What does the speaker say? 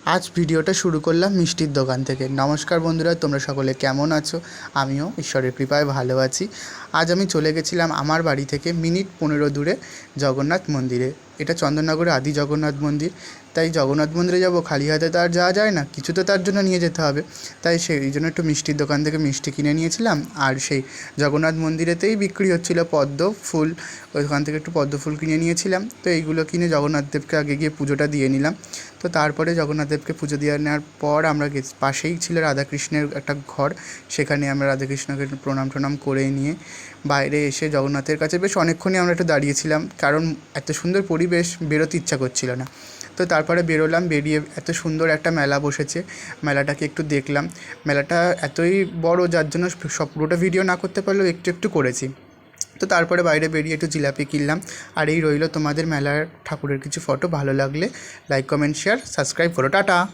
आज ভিডিওটা শুরু করলাম মিষ্টির দোকান থেকে। নমস্কার বন্ধুরা, তোমরা সকলে কেমন আছো? আমিও ঈশ্বরের কৃপায় ভালো আছি। আজ আমি চলে গেছিলাম আমার বাড়ি থেকে মিনিট 15 দূরে জগন্নাথ মন্দিরে। এটা চন্দননগরে আদি জগন্নাথ মন্দির। তাই জগন্নাথ মন্দিরে যাব, খালি হাতে তো আর যাওয়া যায় না, কিছু তো তার জন্য নিয়ে যেতে হবে। তাই সেই জন্য একটু মিষ্টির দোকান থেকে মিষ্টি কিনে নিয়েছিলাম। আর সেই জগন্নাথ মন্দিরেতেই বিক্রি হচ্ছিল পদ্ম ফুল, ওইখান থেকে একটু পদ্ম ফুল কিনে নিয়েছিলাম। তো এইগুলো কিনে জগন্নাথ দেবকে আগে গিয়ে পুজোটা দিয়ে নিলাম। তো তারপরে জগন্নাথ দেবকে পুজো দিয়ে নেওয়ার পর আমরা পাশেই ছিল রাধাকৃষ্ণের একটা ঘর, সেখানে আমরা রাধাকৃষ্ণকে প্রণাম টনাম করে নিয়ে বাইরে এসে জগন্নাথের কাছে বেশ অনেকক্ষণই আমরা একটু দাঁড়িয়েছিলাম, কারণ এত সুন্দর পরিবেশ, বেরোতে ইচ্ছা করছিল না। তো তারপরে বেরোলাম, বেরিয়ে এত সুন্দর একটা মেলা বসেছে, মেলাটাকে একটু দেখলাম। মেলাটা এতই বড়, যার জন্য সব পুরোটা ভিডিও না করতে পারলেও একটু একটু করেছি। তো তারপরে বাইরে বেরিয়ে একটু জিলাপি কিনলাম। আর এই রইল তোমাদের মেলার ঠাকুরের কিছু ফটো। ভালো লাগলে লাইক কমেন্ট শেয়ার সাবস্ক্রাইব করো। টাটা।